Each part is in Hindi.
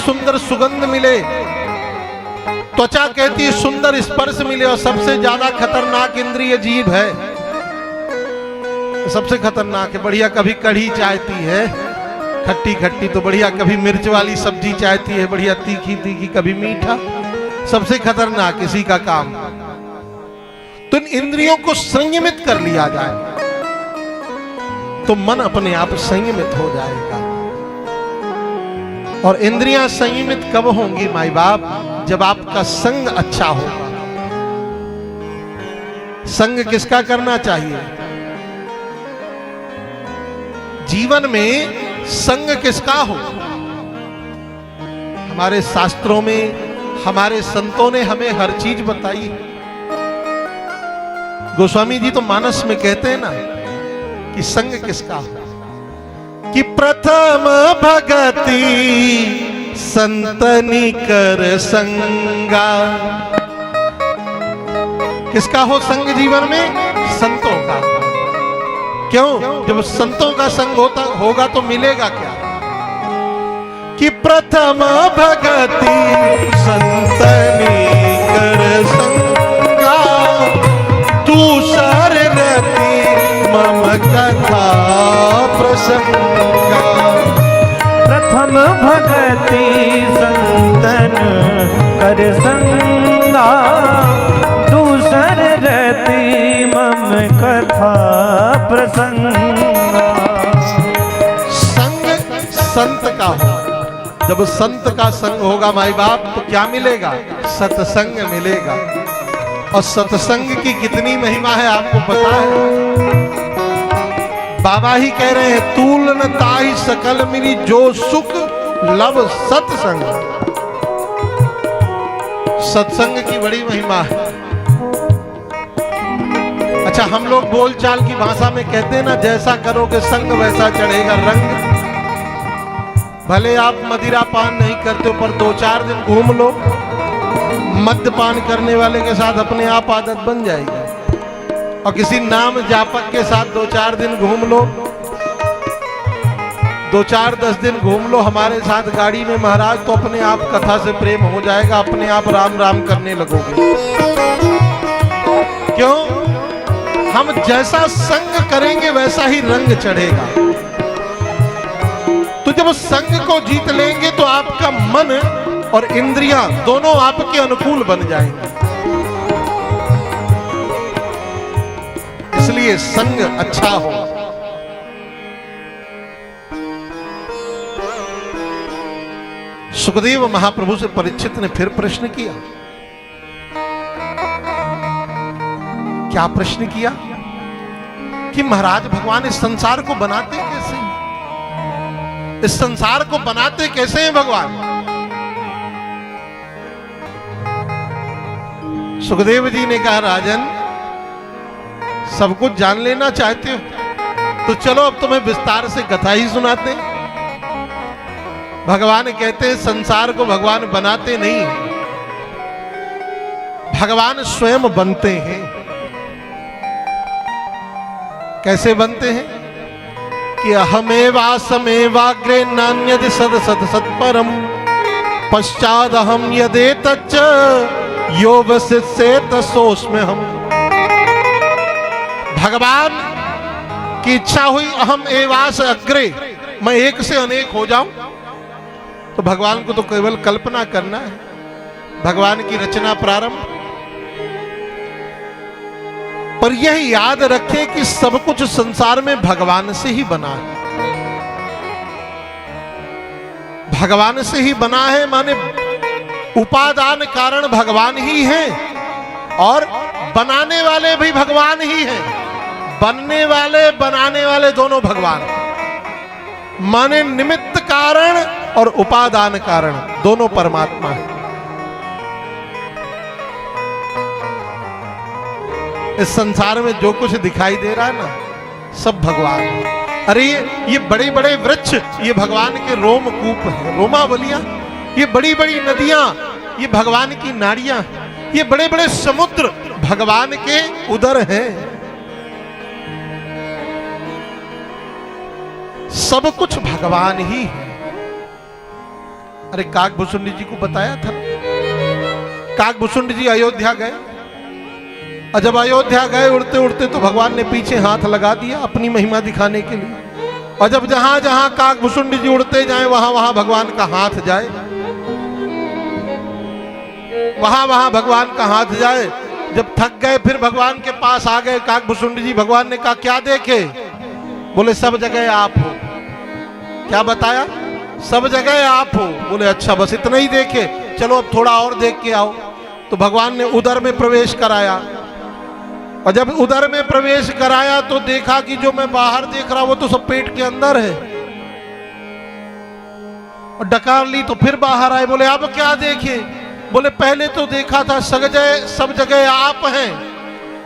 सुंदर सुगंध मिले, त्वचा कहती है सुंदर स्पर्श मिले, और सबसे ज्यादा खतरनाक इंद्रिय जीभ है, सबसे खतरनाक है। बढ़िया कभी कढ़ी चाहती है खट्टी खट्टी, तो बढ़िया कभी मिर्च वाली सब्जी चाहती है बढ़िया तीखी तीखी, कभी मीठा। सबसे खतरनाक इसी का काम। तो इन इंद्रियों को संयमित कर लिया जाए तो मन अपने आप संयमित हो जाएगा। और इंद्रियां संयमित कब होंगी माई बाप? जब आपका संग अच्छा होगा। संग किसका करना चाहिए? जीवन में संग किसका हो? हमारे शास्त्रों में, हमारे संतों ने हमें हर चीज बताई है। गोस्वामी जी तो मानस में कहते हैं ना कि संग किसका हो, कि प्रथम भगति संतनी कर संगा। किसका हो संग जीवन में? संतों का। क्यों? जब संतों का संग होगा तो मिलेगा क्या? कि प्रथम भगति संतनी कर संगा, दूसर रति मम कथा प्रसंगा। प्रथम भगति संतन कर संगा, दूसर रति मम कथा प्रसंगा। संग संत का हो। जब संत का संग होगा माई बाप तो क्या मिलेगा? सत्संग मिलेगा। और सत्संग की कितनी महिमा है आपको पता है? बाबा ही कह रहे हैं, तूल न ताहि सकल मिली, जो सुख लब सत्संग। सत्संग की बड़ी महिमा है। अच्छा, हम लोग बोलचाल की भाषा में कहते हैं ना, जैसा करोगे संग वैसा चढ़ेगा रंग। भले आप मदिरा पान नहीं करते हो, पर 2-4 दिन घूम लो, मद्यपान करने वाले के साथ अपने आप आदत बन जाएगी। और किसी नाम जापक के साथ 2-4 दिन घूम लो, 2-4-10 दिन घूम लो हमारे साथ गाड़ी में महाराज, तो अपने आप कथा से प्रेम हो जाएगा, अपने आप राम राम करने लगोगे। क्यों? हम जैसा संग करेंगे वैसा ही रंग चढ़ेगा। तो जब संग को जीत लेंगे तो आपका मन और इंद्रियां दोनों आपके अनुकूल बन जाएंगे। इसलिए संग अच्छा हो। सुखदेव महाप्रभु से परीक्षित ने फिर प्रश्न किया। क्या प्रश्न किया? कि महाराज भगवान इस संसार को बनाते कैसे? इस संसार को बनाते कैसे हैं भगवान? सुखदेव जी ने कहा, राजन सब कुछ जान लेना चाहते हो तो चलो अब तुम्हें विस्तार से कथा ही सुनाते हैं। भगवान कहते हैं संसार को भगवान बनाते नहीं, भगवान स्वयं बनते हैं। कैसे बनते हैं? कि अहमेवासमेवाग्रे नान्यदि सद सद सत्परम, पश्चादहम यदेतच्च यो वसिष्येत सोऽस्मि हम। भगवान की इच्छा हुई अहम एवास अग्रे, मैं एक से अनेक हो जाऊं, तो भगवान को तो केवल कल्पना करना है, भगवान की रचना प्रारंभ। पर यह याद रखें कि सब कुछ संसार में भगवान से ही बना है। भगवान से ही बना है माने उपादान कारण भगवान ही है, और बनाने वाले भी भगवान ही हैं। बनने वाले बनाने वाले दोनों भगवान, माने निमित्त कारण और उपादान कारण दोनों परमात्मा है। इस संसार में जो कुछ दिखाई दे रहा है ना, सब भगवान है। अरे ये बड़े बड़े वृक्ष, ये भगवान के रोमकूप है, रोमावलियां। ये बड़ी बड़ी नदियां, ये भगवान की नाड़ियां। ये बड़े बड़े समुद्र भगवान के उदर हैं। सब कुछ भगवान ही है। अरे काकभूषुंडी जी को बताया था। काकभूषुंडी जी अयोध्या गए, और जब अयोध्या गए उड़ते उड़ते तो भगवान ने पीछे हाथ लगा दिया अपनी महिमा दिखाने के लिए। और जब जहां जहां काकभूषुंडी जी उड़ते जाए वहां वहां भगवान का हाथ जाए, वहां वहां भगवान का हाथ जाए। जब थक गए फिर भगवान के पास आ गए काकभूषुंडी जी। भगवान ने कहा क्या देखे? बोले सब जगह आप हो। क्या बताया? सब जगह आप हो। बोले अच्छा बस इतना ही देखे, चलो अब थोड़ा और देख के आओ। तो भगवान ने उदर में प्रवेश कराया, और जब उदर में प्रवेश कराया तो देखा कि जो मैं बाहर देख रहा वो तो सब पेट के अंदर है। और डकार ली तो फिर बाहर आए। बोले अब क्या देखे? बोले पहले तो देखा था सब जगह आप हैं,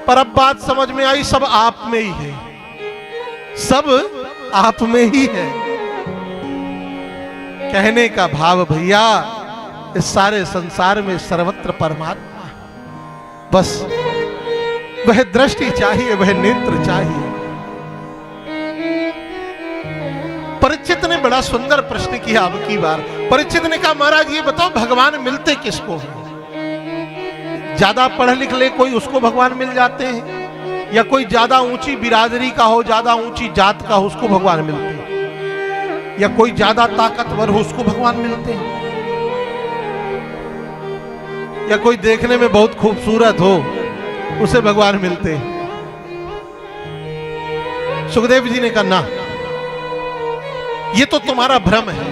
पर अब बात समझ में आई सब आप में ही है, सब आप में ही है। कहने का भाव भैया इस सारे संसार में सर्वत्र परमात्मा, बस वह दृष्टि चाहिए, वह नेत्र चाहिए। परीक्षित ने बड़ा सुंदर प्रश्न किया अब की बार। परीक्षित ने कहा महाराज ये बताओ भगवान मिलते किसको हैं? ज्यादा पढ़ लिख ले कोई उसको भगवान मिल जाते हैं, या कोई ज्यादा ऊंची बिरादरी का हो, ज्यादा ऊंची जात का हो उसको भगवान मिलते हैं, या कोई ज्यादा ताकतवर हो उसको भगवान मिलते हैं, या कोई देखने में बहुत खूबसूरत हो उसे भगवान मिलते हैं। सुखदेव जी ने कहा ना, ये तो तुम्हारा भ्रम है।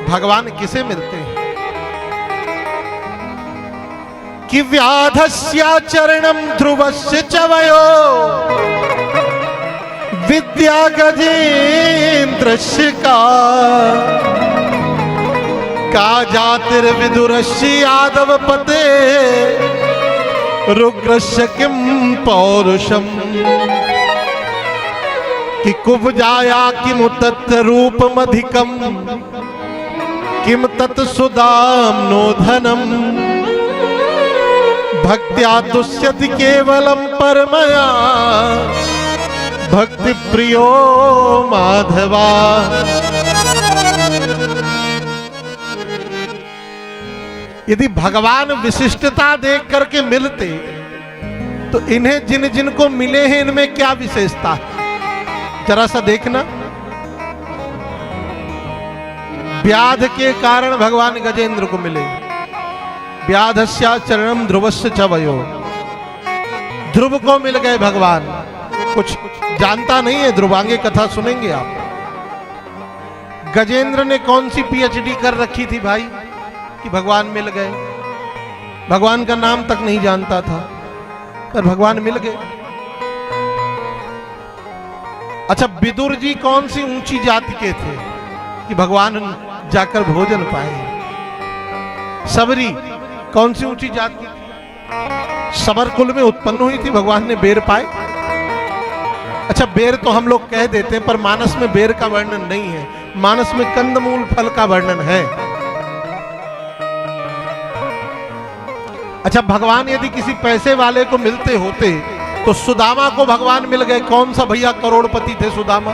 भगवान किसे मिलते हैं? कि व्याधस्याचरणम ध्रुवस्य चवयो विद्या गजेन्द्रस्य का जातिर्विदुरस्य यादव पते रुग्रस्य किम पौरुषम। कि कुब्जाया किमु तत् रूपमधिकम किम तत् सुदाम्नो धनम भक्त्या तुष्यति केवलम परमया भक्ति प्रियो माधवा। यदि भगवान विशिष्टता देख करके मिलते तो इन्हें जिन जिन को मिले हैं इनमें क्या विशेषता है जरा सा देखना। व्याध के कारण भगवान गजेंद्र को मिले। व्याधस्या चरणम ध्रुवस्य चवयो, ध्रुव को मिल गए भगवान। कुछ जानता नहीं है ध्रुव, आगे कथा सुनेंगे आप। गजेंद्र ने कौन सी पीएचडी कर रखी थी भाई कि भगवान मिल गए? भगवान का नाम तक नहीं जानता था, पर भगवान मिल गए। अच्छा, विदुर जी कौन सी ऊंची जाति के थे कि भगवान जाकर भोजन पाए? सबरी कौन सी ऊंची जाति की थी? सबर कुल में उत्पन्न हुई थी, भगवान ने बेर पाए। अच्छा, बेर तो हम लोग कह देते हैं, पर मानस में बेर का वर्णन नहीं है, मानस में कंदमूल फल का वर्णन है। अच्छा, भगवान यदि किसी पैसे वाले को मिलते होते तो सुदामा को भगवान मिल गए। कौन सा भैया करोड़पति थे सुदामा?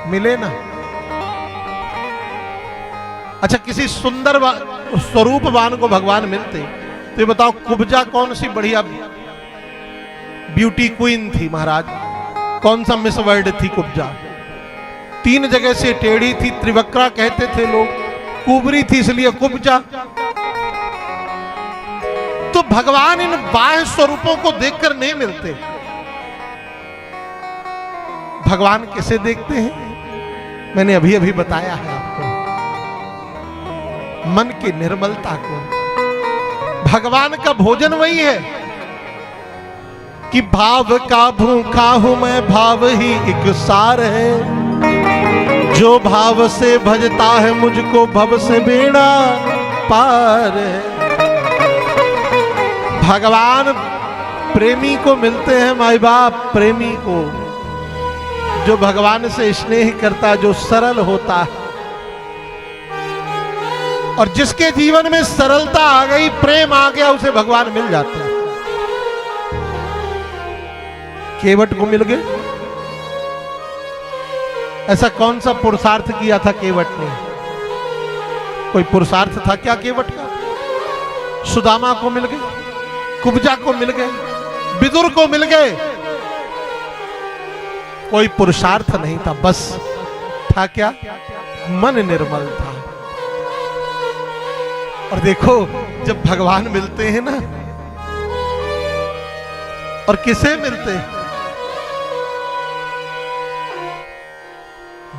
मिले ना। अच्छा, किसी सुंदर स्वरूपवान को भगवान मिलते तो ये बताओ कुब्जा कौन सी बढ़िया ब्यूटी क्वीन थी महाराज? कौन सा मिस वर्ल्ड थी कुब्जा? 3 जगह से टेढ़ी थी, त्रिवक्रा कहते थे लोग, कुबरी थी इसलिए कुब्जा। तो भगवान इन बाह्य स्वरूपों को देखकर नहीं मिलते। भगवान किसे देखते हैं? मैंने अभी अभी बताया है आपको, मन की निर्मलता को। भगवान का भोजन वही है कि भाव का भूखा हूं मैं, भाव ही एक सार है। जो भाव से भजता है मुझको भव से बेड़ा पार है। भगवान प्रेमी को मिलते हैं, माई बाप प्रेमी को, जो भगवान से स्नेह करता, जो सरल होता है। और जिसके जीवन में सरलता आ गई, प्रेम आ गया, उसे भगवान मिल जाते हैं। केवट को मिल गए। ऐसा कौन सा पुरुषार्थ किया था केवट ने कोई पुरुषार्थ था क्या केवट का? सुदामा को मिल गए, कुब्जा को मिल गए, विदुर को मिल गए, कोई पुरुषार्थ नहीं था, बस था क्या? मन निर्मल था। और देखो जब भगवान मिलते हैं ना, और किसे मिलते हैं?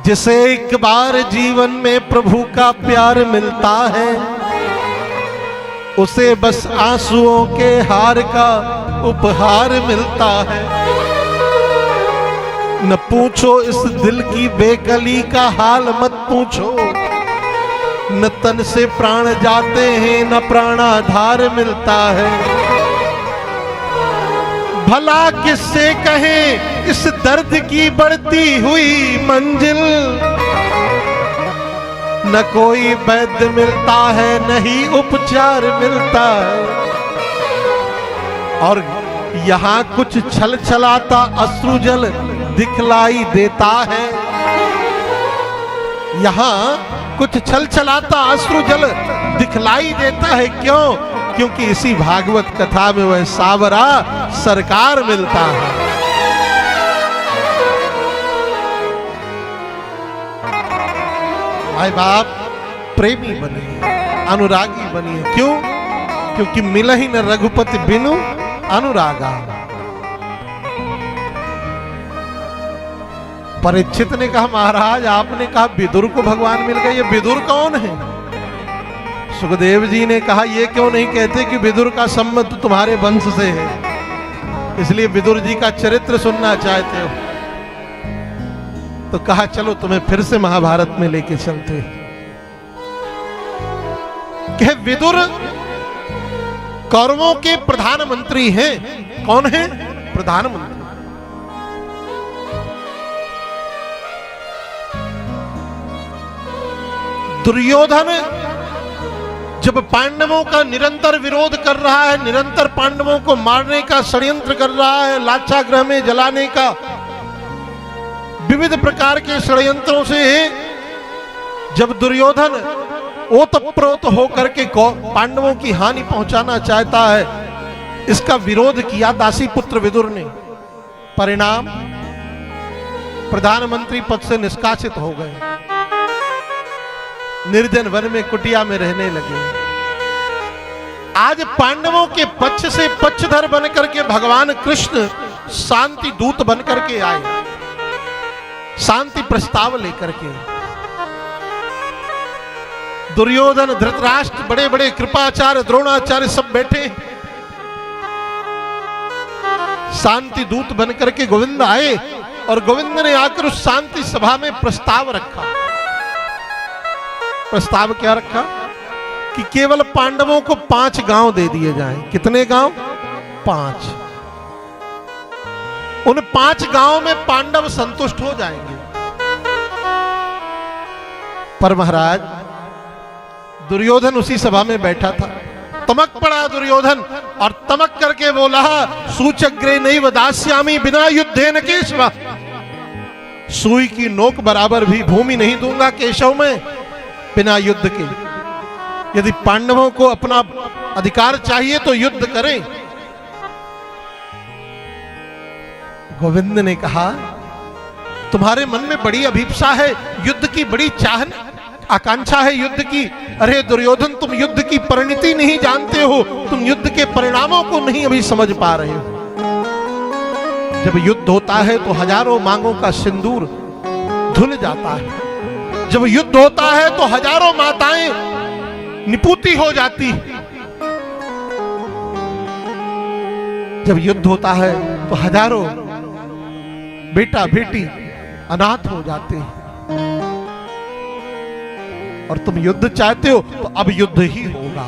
जिसे एक बार जीवन में प्रभु का प्यार मिलता है, उसे बस आंसुओं के हार का उपहार मिलता है। न पूछो इस दिल की बेकली का हाल मत पूछो, न तन से प्राण जाते हैं न प्राणाधार मिलता है। भला किससे कहें इस दर्द की बढ़ती हुई मंजिल, न कोई वैद्य मिलता है न ही उपचार मिलता है। और यहाँ कुछ छल छलाता अश्रुजल दिखलाई देता है, यहाँ कुछ छल छलाता अश्रुजल दिखलाई देता है। क्यों? क्योंकि इसी भागवत कथा में वह सावरा सरकार मिलता है। भाई बाप प्रेमी बनिए, अनुरागी बनिए। क्यों? क्योंकि मिला ही न रघुपति बिनु अनुरागा। परीक्षित ने कहा महाराज आपने कहा विदुर को भगवान मिल गए, ये विदुर कौन है? सुखदेव जी ने कहा ये क्यों नहीं कहते कि विदुर का संबंध तुम्हारे वंश से है, इसलिए विदुर जी का चरित्र सुनना चाहते हो। तो कहा चलो तुम्हें फिर से महाभारत में लेके चलते। कहे विदुर कौरवों के प्रधानमंत्री हैं। कौन है? प्रधानमंत्री। दुर्योधन जब पांडवों का निरंतर विरोध कर रहा है, निरंतर पांडवों को मारने का षड्यंत्र कर रहा है, लाक्षागृह में जलाने का, विविध प्रकार के षड्यंत्रों से जब दुर्योधन ओतप्रोत होकर के पांडवों की हानि पहुंचाना चाहता है, इसका विरोध किया दासी पुत्र विदुर ने। परिणाम प्रधानमंत्री पद से निष्कासित हो गए, निर्जन वन में कुटिया में रहने लगे। आज पांडवों के पक्ष से पक्षधर बनकर के भगवान कृष्ण शांति दूत बनकर के आए, शांति प्रस्ताव लेकर के। दुर्योधन, धृतराष्ट्र, बड़े बड़े कृपाचार्य, द्रोणाचार्य सब बैठे। शांति दूत बनकर के गोविंद आए और गोविंद ने आकर उस शांति सभा में प्रस्ताव रखा। प्रस्ताव क्या रखा? कि केवल पांडवों को 5 गांव दे दिए जाएं। कितने गांव? 5। उन 5 गांव में पांडव संतुष्ट हो जाएंगे। पर महाराज दुर्योधन उसी सभा में बैठा था। तमक पड़ा दुर्योधन और तमक करके बोला, सूचग्रे नैव दास्यामि बिना युद्धेन केशव। सुई की नोक बराबर भी भूमि नहीं दूंगा केशव में बिना युद्ध के। यदि पांडवों को अपना अधिकार चाहिए तो युद्ध करें। गोविंद ने कहा, तुम्हारे मन में बड़ी अभिप्सा है, युद्ध की बड़ी चाह आकांक्षा है युद्ध की। अरे दुर्योधन, तुम युद्ध की परिणति नहीं जानते हो, तुम युद्ध के परिणामों को नहीं अभी समझ पा रहे हो। जब युद्ध होता है तो हजारों मांगों का सिंदूर धुल जाता है। जब युद्ध होता है तो हजारों माताएं निपुती हो जाती। जब युद्ध होता है तो हजारों बेटा बेटी अनाथ हो जाते हैं। और तुम युद्ध चाहते हो तो अब युद्ध ही होगा।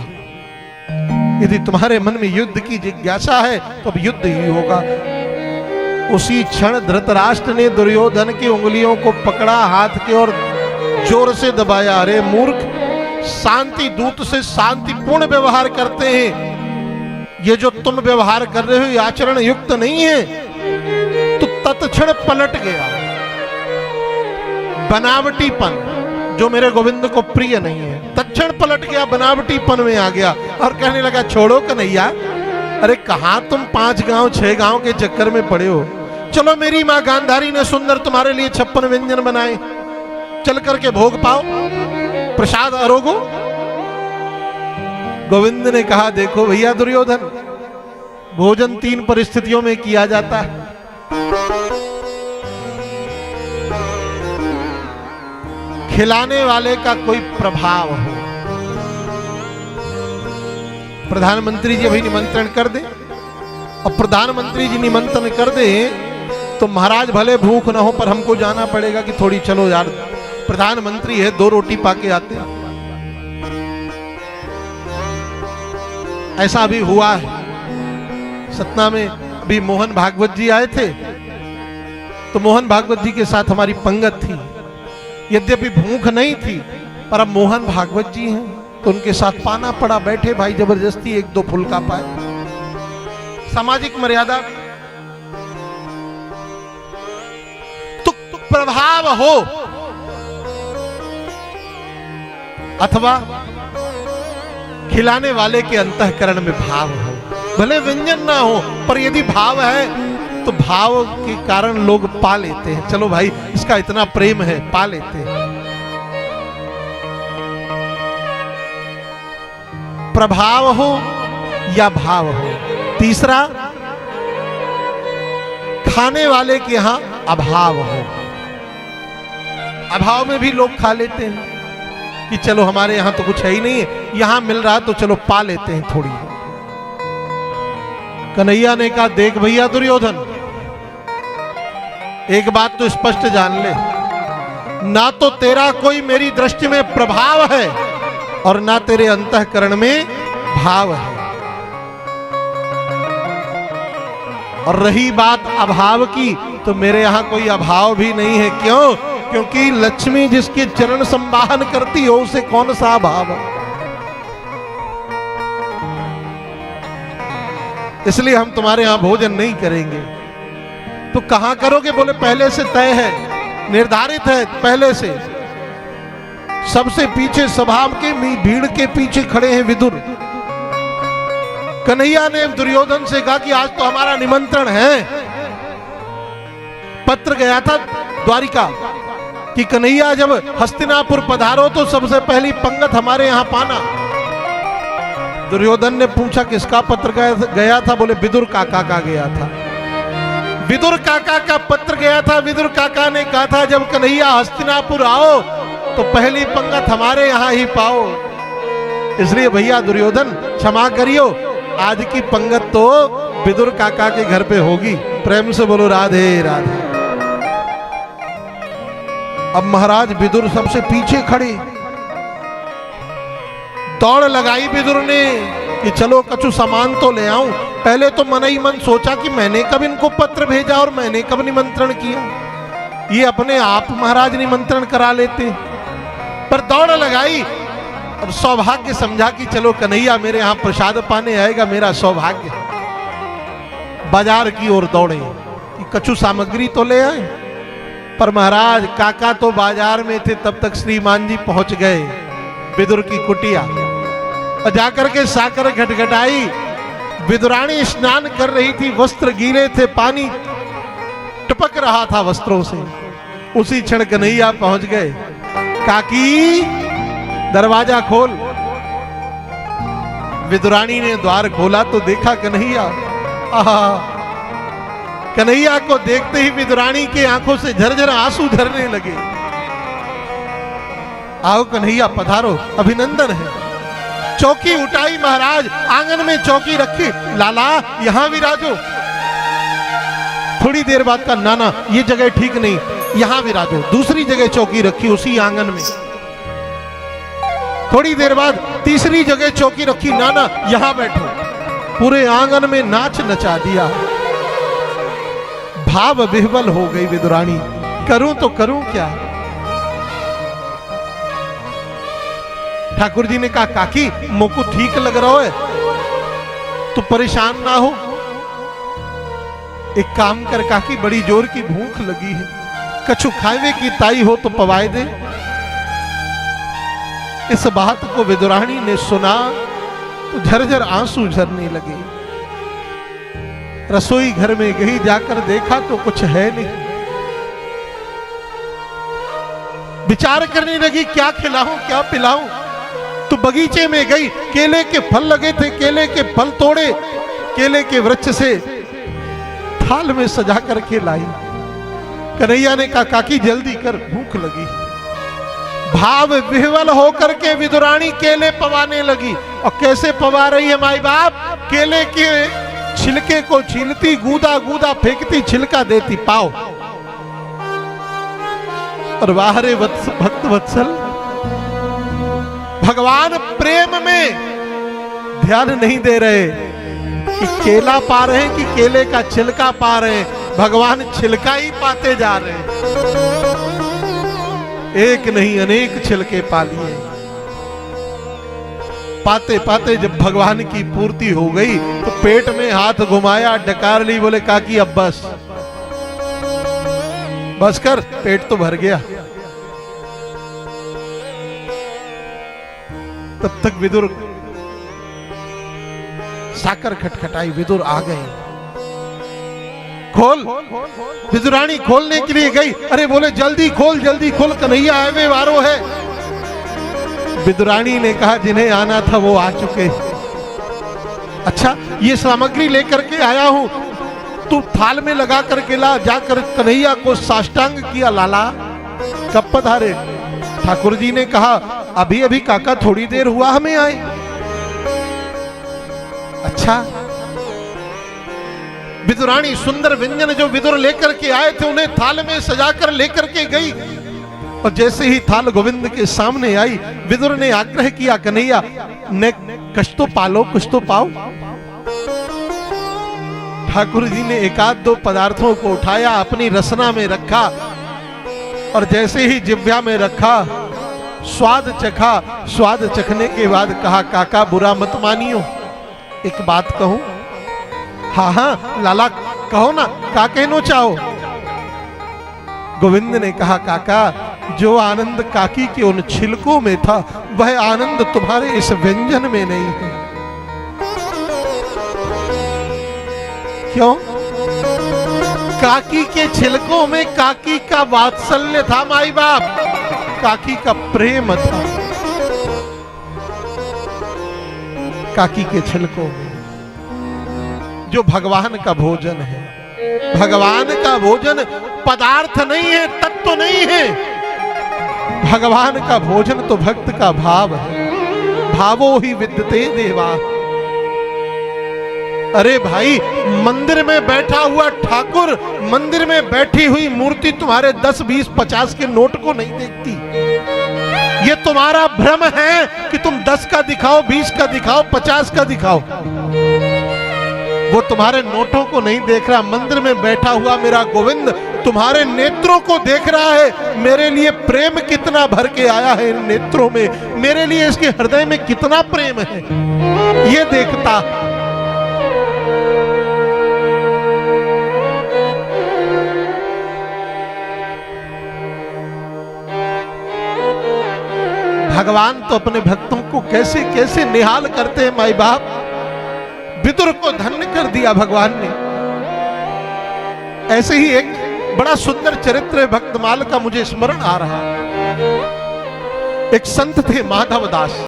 यदि तुम्हारे मन में युद्ध की जिज्ञासा है तो अब युद्ध ही होगा। उसी क्षण धृतराष्ट्र ने दुर्योधन की उंगलियों को पकड़ा हाथ के और जोर से दबाया। अरे मूर्ख, शांति दूत से शांतिपूर्ण व्यवहार करते हैं, ये जो तुम व्यवहार कर रहे हो ये आचरण युक्त नहीं है। तो तत्क्षण पलट गया। बनावटीपन जो मेरे गोविंद को प्रिय नहीं है, तत्क्षण क्षण पलट गया, बनावटीपन में आ गया और कहने लगा छोड़ो कन्हैया, अरे कहां तुम 5 गांव 6 गांव के चक्कर में पड़े हो। चलो मेरी मां गांधारी ने सुंदर तुम्हारे लिए 56 व्यंजन बनाए, चल करके भोग पाओ, प्रसाद आरोगो। गोविंद ने कहा देखो भैया दुर्योधन, भोजन 3 परिस्थितियों में किया जाता है। खिलाने वाले का कोई प्रभाव हो, प्रधानमंत्री जी अभी निमंत्रण कर दे और प्रधानमंत्री जी निमंत्रण कर दे तो महाराज भले भूख ना हो पर हमको जाना पड़ेगा कि थोड़ी चलो यार, प्रधानमंत्री है 2 रोटी पाके आते। ऐसा भी हुआ है सतना में, अभी मोहन भागवत जी आए थे तो मोहन भागवत जी के साथ हमारी पंगत थी। यद्यपि भूख नहीं थी पर अब मोहन भागवत जी हैं तो उनके साथ पाना पड़ा, बैठे भाई जबरदस्ती 1-2 फुल्का पाए, सामाजिक मर्यादा। तो प्रभाव हो अथवा खिलाने वाले के अंतःकरण में भाव हो, भले व्यंजन ना हो पर यदि भाव है तो भाव के कारण लोग पा लेते हैं। चलो भाई इसका इतना प्रेम है, पा लेते हैं। प्रभाव हो या भाव हो। तीसरा, खाने वाले के यहां अभाव हो। अभाव में भी लोग खा लेते हैं कि चलो हमारे यहां तो कुछ है ही नहीं है, यहां मिल रहा तो चलो पा लेते हैं थोड़ी। कन्हैया ने कहा देख भैया दुर्योधन, एक बात तो स्पष्ट जान ले, ना तो तेरा कोई मेरी दृष्टि में प्रभाव है और ना तेरे अंतःकरण में भाव है। और रही बात अभाव की, तो मेरे यहां कोई अभाव भी नहीं है। क्यों? क्योंकि लक्ष्मी जिसके चरण संवाहन करती हो उसे कौन सा अभाव है। इसलिए हम तुम्हारे यहां भोजन नहीं करेंगे। तो कहां करोगे? बोले पहले से तय है, निर्धारित है पहले से। सबसे पीछे सभा के भीड़ के पीछे खड़े हैं विदुर। कन्हैया ने दुर्योधन से कहा कि आज तो हमारा निमंत्रण है। पत्र गया था द्वारिका कि कन्हैया जब हस्तिनापुर पधारो तो सबसे पहली पंगत हमारे यहां पाना। दुर्योधन ने पूछा किसका पत्र गया था? बोले विदुर काका का गया था। विदुर काका का पत्र गया था। विदुर काका ने कहा था जब कन्हैया हस्तिनापुर आओ तो पहली पंगत हमारे यहां ही पाओ। इसलिए भैया दुर्योधन क्षमा करियो, आज की पंगत तो विदुर काका के घर पे होगी। प्रेम से बोलो राधे राधे। अब महाराज विदुर सबसे पीछे खड़े, दौड़ लगाई विदुर ने कि चलो कछु सामान तो ले आऊं। पहले तो मन ही मन सोचा कि मैंने कब इनको पत्र भेजा और मैंने कब निमंत्रण किया, ये अपने आप महाराज निमंत्रण करा लेते। पर दौड़ लगाई। अब सौभाग्य समझा कि चलो कन्हैया मेरे यहां प्रसाद पाने आएगा, मेरा सौभाग्य। बाजार की ओर दौड़े कि कछु सामग्री तो ले आए। पर महाराज काका तो बाजार में थे, तब तक श्रीमान जी पहुंच गए विदुर की कुटिया और जाकर के साकर घटघटाई। विदुरानी स्नान कर रही थी, वस्त्र गीले थे, पानी टपक रहा था वस्त्रों से। उसी क्षण कन्हैया पहुंच गए। काकी दरवाजा खोल। विदुरानी ने द्वार खोला तो देखा कन्हैया। आहा, कन्हैया को देखते ही विदुरानी के आंखों से झरझर आंसू झरने लगे। आओ कन्हैया पधारो, अभिनंदन है। चौकी उठाई महाराज, आंगन में चौकी रखी। लाला यहां विराजो। थोड़ी देर बाद का नाना ये जगह ठीक नहीं, यहां विराजो। दूसरी जगह चौकी रखी उसी आंगन में। थोड़ी देर बाद तीसरी जगह चौकी रखी, नाना यहां बैठो। पूरे आंगन में नाच नचा दिया। भाव विह्वल हो गई विदुरानी, करूं तो करूं क्या। ठाकुर जी ने कहा काकी मोको ठीक लग रहा है, तू परेशान ना हो। एक काम कर काकी, बड़ी जोर की भूख लगी है, कछु खावे की ताई हो तो पवाए दे। इस बात को विदुरानी ने सुना तो झरझर आंसू झरने लगे। रसोई घर में गई, जाकर देखा तो कुछ है नहीं। विचार करने लगी क्या खिलाऊं क्या पिलाऊं। तो बगीचे में गई, केले के फल लगे थे, केले के फल तोड़े, केले के वृक्ष से थाल में सजा करके लाई। कन्हैया ने कहा काकी जल्दी कर, भूख लगी। भाव विह्वल होकर के विदुरानी केले पवाने लगी। और कैसे पवा रही है माई बाप? केले के छिलके को छीलती, गूदा गूदा फेंकती, छिलका देती, पाओ। और बाहरे भक्त वत्सल भगवान प्रेम में ध्यान नहीं दे रहे कि केला पा रहे हैं कि केले का छिलका पा रहे हैं। भगवान छिलका ही पाते जा रहे हैं। एक नहीं अनेक छिलके पा लिए। पाते पाते जब भगवान की पूर्ति हो गई तो पेट में हाथ घुमाया, डकार ली, बोले काकी अब बस बस कर, पेट तो भर गया। तब तक विदुर साकर खटखटाई, विदुर आ गए। खोल। विदुरानी खोलने के लिए गई, अरे बोले जल्दी खोल कन्हैया आवे वारो है। विदुरानी ने कहा जिन्हें आना था वो आ चुके। अच्छा ये सामग्री लेकर के आया हूं, तू थाल में लगा करके ला। जाकर कन्हैया को साष्टांग किया। लाला कब पधारे? ठाकुर जी ने कहा अभी अभी काका, थोड़ी देर हुआ हमें आए। अच्छा। विदुरानी सुंदर व्यंजन जो विदुर लेकर के आए थे उन्हें थाल में सजाकर लेकर के गई। और जैसे ही थाल गोविंद के सामने आई, विदुर ने आग्रह किया कन्हैया ने कुछ तो पालो, कुछ तो पाओ। ठाकुर जी ने एकाध दो पदार्थों को उठाया, अपनी रसना में रखा और जैसे ही जिह्वा में रखा, स्वाद चखा। स्वाद चखने के बाद कहा काका बुरा मत मानियो, एक बात कहूं? हाँ हाँ लाला कहो ना, का कहनो चाहो? गोविंद ने कहा काका जो आनंद काकी के उन छिलकों में था वह आनंद तुम्हारे इस व्यंजन में नहीं है। क्यों? काकी के छिलकों में काकी का वात्सल्य था माई बाप, काकी का प्रेम था। काकी के छिलकों में जो भगवान का भोजन है। भगवान का भोजन पदार्थ नहीं है, तत्व नहीं है। भगवान का भोजन तो भक्त का भाव है। भावो ही विद्यते देवा। अरे भाई मंदिर में बैठा हुआ ठाकुर, मंदिर में बैठी हुई मूर्ति तुम्हारे 10, 20, 50 के नोट को नहीं देखती। ये तुम्हारा भ्रम है कि तुम 10 का दिखाओ, 20 का दिखाओ, 50 का दिखाओ। वो तुम्हारे नोटों को नहीं देख रहा। मंदिर में बैठा हुआ मेरा गोविंद तुम्हारे नेत्रों को देख रहा है। मेरे लिए प्रेम कितना भर के आया है इन नेत्रों में, मेरे लिए इसके हृदय में कितना प्रेम है, ये देखता। भगवान तो अपने भक्तों को कैसे कैसे निहाल करते हैं माई बाप। विदुर को धन्य कर दिया भगवान ने। ऐसे ही एक बड़ा सुंदर चरित्र भक्तमाल का मुझे स्मरण आ रहा। एक संत थे माधव दास।